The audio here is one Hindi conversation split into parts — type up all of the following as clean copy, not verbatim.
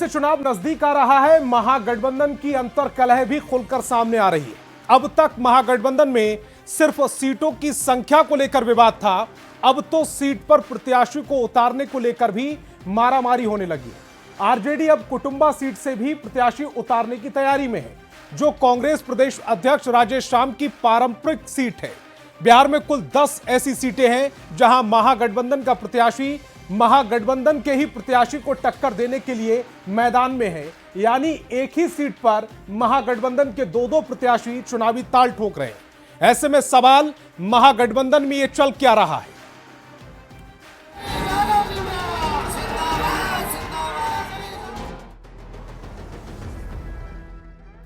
जैसे चुनाव नजदीक आ रहा है, महागठबंधन की अंतर्कलह भी खुलकर सामने आ रही है। अब तक महागठबंधन में सिर्फ सीटों की संख्या को लेकर विवाद था, अब तो सीट पर प्रत्याशी को उतारने को लेकर भी मारामारी होने लगी है। आरजेडी अब कुटुंबा सीट से भी प्रत्याशी उतारने की तैयारी में है, जो कांग्रेस प्रदेश अध्यक्ष राजेश श्याम की पारंपरिक सीट है। बिहार में कुल 10 ऐसी सीटें हैं जहां महागठबंधन का प्रत्याशी महागठबंधन के ही प्रत्याशी को टक्कर देने के लिए मैदान में है, यानी एक ही सीट पर महागठबंधन के दो प्रत्याशी चुनावी ताल ठोक रहे हैं। ऐसे में सवाल, महागठबंधन में यह चल क्या रहा है?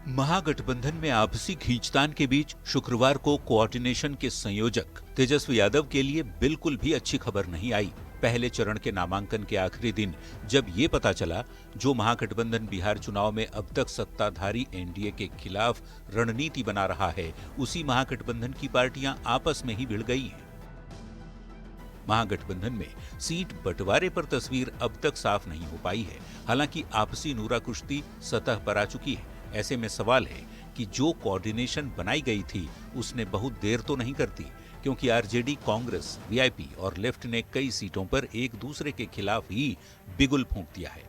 महागठबंधन में आपसी खींचतान के बीच शुक्रवार को कोऑर्डिनेशन के संयोजक तेजस्वी यादव के लिए बिल्कुल भी अच्छी खबर नहीं आई। पहले चरण के नामांकन के आखिरी दिन जब ये पता चला, जो महागठबंधन बिहार चुनाव में अब तक सत्ताधारी एनडीए के खिलाफ रणनीति बना रहा है, उसी महागठबंधन की पार्टियां आपस में ही भिड़ गई हैं। महागठबंधन में सीट बंटवारे पर तस्वीर अब तक साफ नहीं हो पाई है। हालांकि आपसी नूरा कुश्ती सतह पर आ चुकी है। ऐसे में सवाल है कि जो कोऑर्डिनेशन बनाई गई थी उसने बहुत देर तो नहीं करती, क्योंकि आरजेडी, कांग्रेस, वीआईपी और लेफ्ट ने कई सीटों पर एक दूसरे के खिलाफ ही बिगुल फूंक दिया है।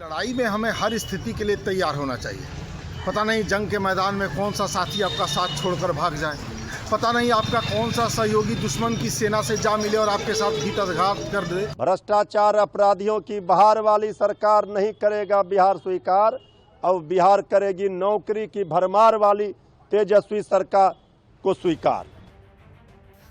लड़ाई में हमें हर स्थिति के लिए तैयार होना चाहिए। पता नहीं जंग के मैदान में कौन सा साथी आपका साथ छोड़कर भाग जाए, पता नहीं आपका कौन सा सहयोगी दुश्मन की सेना से जा मिले और आपके साथ घात कर दे। भ्रष्टाचार अपराधियों की बहार वाली सरकार नहीं करेगा बिहार स्वीकार, अब बिहार करेगी नौकरी की भरमार वाली तेजस्वी सरकार को स्वीकार।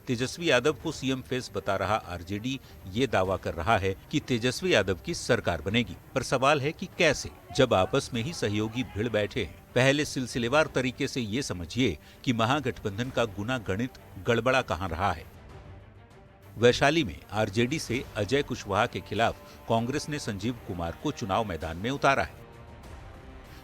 तेजस्वी यादव को सीएम फेस बता रहा आरजेडी ये दावा कर रहा है कि तेजस्वी यादव की सरकार बनेगी, पर सवाल है कि कैसे, जब आपस में ही सहयोगी भिड़ बैठे हैं। पहले सिलसिलेवार तरीके से ये समझिए कि महागठबंधन का गुना गणित गड़बड़ा कहां रहा है। वैशाली में आरजेडी से अजय कुशवाहा के खिलाफ कांग्रेस ने संजीव कुमार को चुनाव मैदान में उतारा है।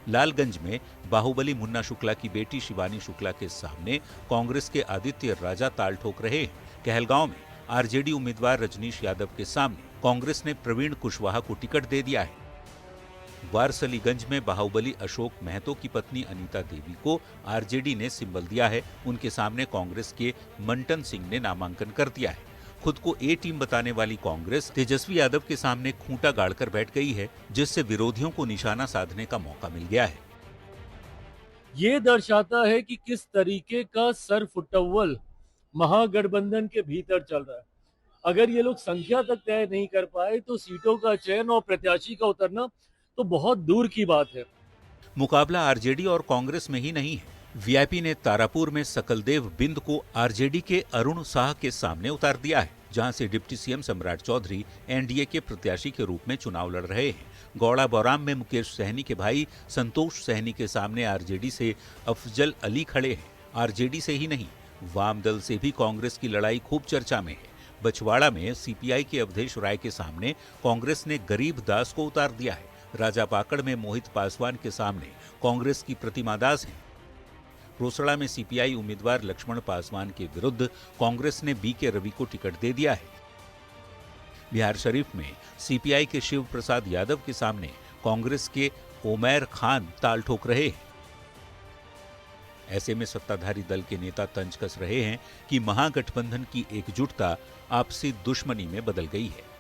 लालगंज में बाहुबली मुन्ना शुक्ला की बेटी शिवानी शुक्ला के सामने कांग्रेस के आदित्य राजा ताल ठोक रहे हैं। कहलगांव में आरजेडी उम्मीदवार रजनीश यादव के सामने कांग्रेस ने प्रवीण कुशवाहा को टिकट दे दिया है। वारसलीगंज में बाहुबली अशोक महतो की पत्नी अनीता देवी को आरजेडी ने सिंबल दिया है। उनके सामने कांग्रेस के मंटन सिंह ने नामांकन कर दिया है। खुद को ए टीम बताने वाली कांग्रेस तेजस्वी यादव के सामने खूंटा गाड़कर बैठ गई है, जिससे विरोधियों को निशाना साधने का मौका मिल गया है। ये दर्शाता है कि किस तरीके का सरफुटव्वल महागठबंधन के भीतर चल रहा है। अगर ये लोग संख्या तक तय नहीं कर पाए तो सीटों का चयन और प्रत्याशी का उतरना तो बहुत दूर की बात है। मुकाबला आरजेडी और कांग्रेस में ही नहीं है। वीआईपी ने तारापुर में सकलदेव बिंद को आरजेडी के अरुण साह के सामने उतार दिया है, जहां से डिप्टी सीएम सम्राट चौधरी एनडीए के प्रत्याशी के रूप में चुनाव लड़ रहे हैं। गौड़ा बौराम में मुकेश सहनी के भाई संतोष सहनी के सामने आरजेडी से अफजल अली खड़े हैं। आरजेडी से ही नहीं, वाम दल से भी कांग्रेस की लड़ाई खूब चर्चा में है। बछवाड़ा में सीपीआई के अवधेश राय के सामने कांग्रेस ने गरीब दास को उतार दिया है। राजापाकड़ में मोहित पासवान के सामने कांग्रेस की प्रतिमा दास है। रोसड़ा में सीपीआई उम्मीदवार लक्ष्मण पासवान के विरुद्ध कांग्रेस ने बीके रवि को टिकट दे दिया है। बिहार शरीफ में सीपीआई के शिव प्रसाद यादव के सामने कांग्रेस के उमैर खान ताल ठोक रहे हैं। ऐसे में सत्ताधारी दल के नेता तंज कस रहे हैं कि महागठबंधन की एकजुटता आपसी दुश्मनी में बदल गई है।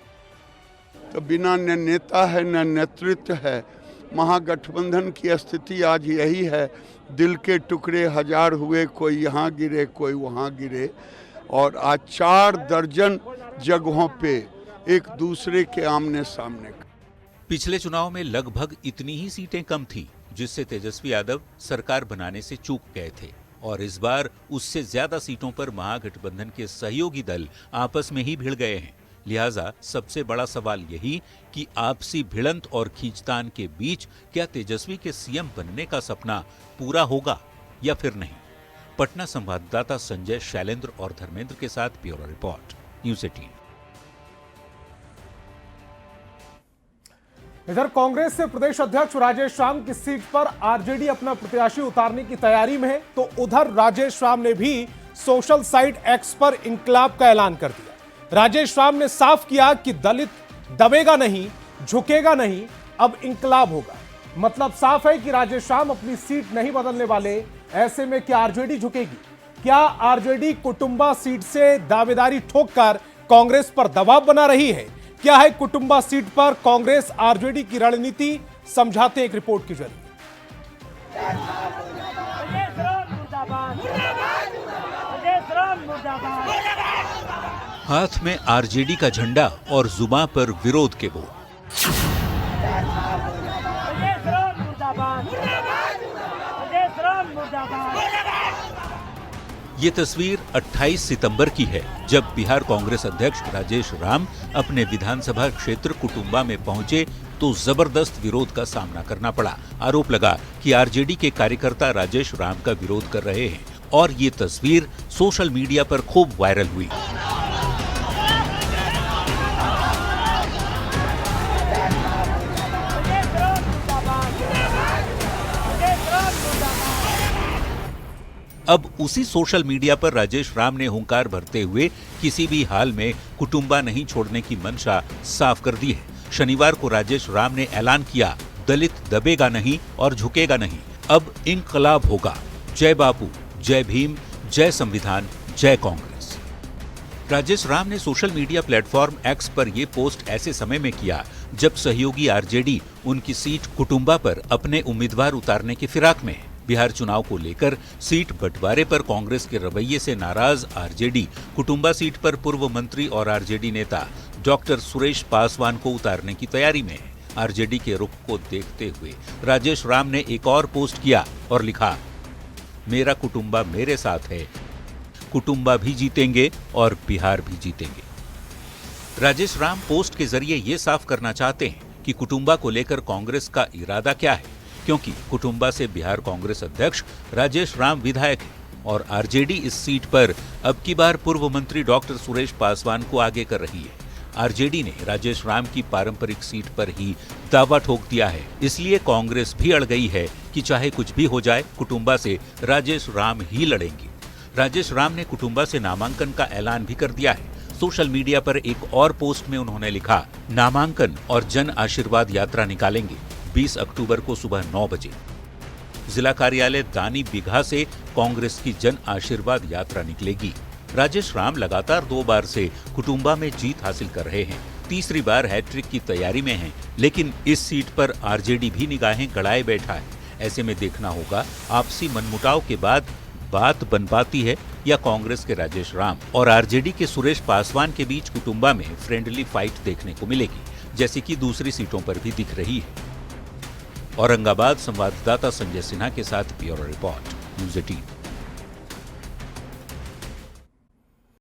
तो बिना न नेता है न नेतृत्व है, महागठबंधन की स्थिति आज यही है। दिल के टुकड़े हजार हुए, कोई यहाँ गिरे कोई वहाँ गिरे, और आज 4 दर्जन जगहों पे एक दूसरे के आमने सामने। पिछले चुनाव में लगभग इतनी ही सीटें कम थी, जिससे तेजस्वी यादव सरकार बनाने से चूक गए थे, और इस बार उससे ज्यादा सीटों पर महागठबंधन के सहयोगी दल आपस में ही भिड़ गए हैं। लिहाजा सबसे बड़ा सवाल यही कि आपसी भिड़ंत और खींचतान के बीच क्या तेजस्वी के सीएम बनने का सपना पूरा होगा या फिर नहीं। पटना संवाददाता संजय शैलेंद्र और धर्मेंद्र के साथ ब्यूरो रिपोर्ट, न्यूज़ 18। इधर कांग्रेस से प्रदेश अध्यक्ष राजेश श्याम की सीट पर आरजेडी अपना प्रत्याशी उतारने की तैयारी में है, तो उधर राजेश श्याम ने भी सोशल साइट एक्स पर इंकलाब का ऐलान कर दिया। राजेश श्याम ने साफ किया कि दलित दबेगा नहीं, झुकेगा नहीं, अब इंकलाब होगा। मतलब साफ है कि राजेश राम अपनी सीट नहीं बदलने वाले। ऐसे में क्या आरजेडी झुकेगी? क्या आरजेडी कुटुंबा सीट से दावेदारी ठोककर कांग्रेस पर दबाव बना रही है? क्या है कुटुंबा सीट पर कांग्रेस आरजेडी की रणनीति? समझाते हैं एक रिपोर्ट के जरिए। हाथ में आरजेडी का झंडा और जुबां पर विरोध के बोल। ये तस्वीर 28 सितंबर की है, जब बिहार कांग्रेस अध्यक्ष राजेश राम अपने विधानसभा क्षेत्र कुटुंबा में पहुंचे तो जबरदस्त विरोध का सामना करना पड़ा। आरोप लगा कि आरजेडी के कार्यकर्ता राजेश राम का विरोध कर रहे हैं और ये तस्वीर सोशल मीडिया पर खूब वायरल हुई। अब उसी सोशल मीडिया पर राजेश राम ने हुंकार भरते हुए किसी भी हाल में कुटुंबा नहीं छोड़ने की मंशा साफ कर दी है। शनिवार को राजेश राम ने ऐलान किया, दलित दबेगा नहीं और झुकेगा नहीं, अब इंकलाब होगा। जय बापू, जय भीम, जय संविधान, जय कांग्रेस। राजेश राम ने सोशल मीडिया प्लेटफॉर्म एक्स पर यह पोस्ट ऐसे समय में किया जब सहयोगी आरजेडी उनकी सीट कुटुंबा पर अपने उम्मीदवार उतारने की फिराक में है। बिहार चुनाव को लेकर सीट बंटवारे पर कांग्रेस के रवैये से नाराज आरजेडी कुटुंबा सीट पर पूर्व मंत्री और आरजेडी नेता डॉक्टर सुरेश पासवान को उतारने की तैयारी में है। आरजेडी के रुख को देखते हुए राजेश राम ने एक और पोस्ट किया और लिखा, मेरा कुटुंबा मेरे साथ है, कुटुंबा भी जीतेंगे और बिहार भी जीतेंगे। राजेश राम पोस्ट के जरिए ये साफ करना चाहते हैं कि कुटुंबा को लेकर कांग्रेस का इरादा क्या है, क्योंकि कुटुंबा से बिहार कांग्रेस अध्यक्ष राजेश राम विधायक हैं और आरजेडी इस सीट पर अब की बार पूर्व मंत्री डॉक्टर सुरेश पासवान को आगे कर रही है। आरजेडी ने राजेश राम की पारंपरिक सीट पर ही दावा ठोक दिया है, इसलिए कांग्रेस भी अड़ गई है कि चाहे कुछ भी हो जाए, कुटुंबा से राजेश राम ही लड़ेंगे। राजेश राम ने कुटुंबा से नामांकन का ऐलान भी कर दिया है। सोशल मीडिया पर एक और पोस्ट में उन्होंने लिखा, नामांकन और जन आशीर्वाद यात्रा निकालेंगे 20 अक्टूबर को सुबह 9 बजे। जिला कार्यालय दानी बिघा से कांग्रेस की जन आशीर्वाद यात्रा निकलेगी। राजेश राम लगातार 2 बार से कुटुंबा में जीत हासिल कर रहे हैं, तीसरी बार हैट्रिक की तैयारी में हैं, लेकिन इस सीट पर आरजेडी भी निगाहें गड़ाए बैठा है। ऐसे में देखना होगा आपसी मनमुटाव के बाद बात बन पाती है या कांग्रेस के राजेश राम और आरजेडी के सुरेश पासवान के बीच कुटुंबा में फ्रेंडली फाइट देखने को मिलेगी, जैसे कि दूसरी सीटों पर भी दिख रही है। औरंगाबाद संवाददाता संजय सिन्हा के साथ ब्यूरो रिपोर्ट, न्यूज़ 18।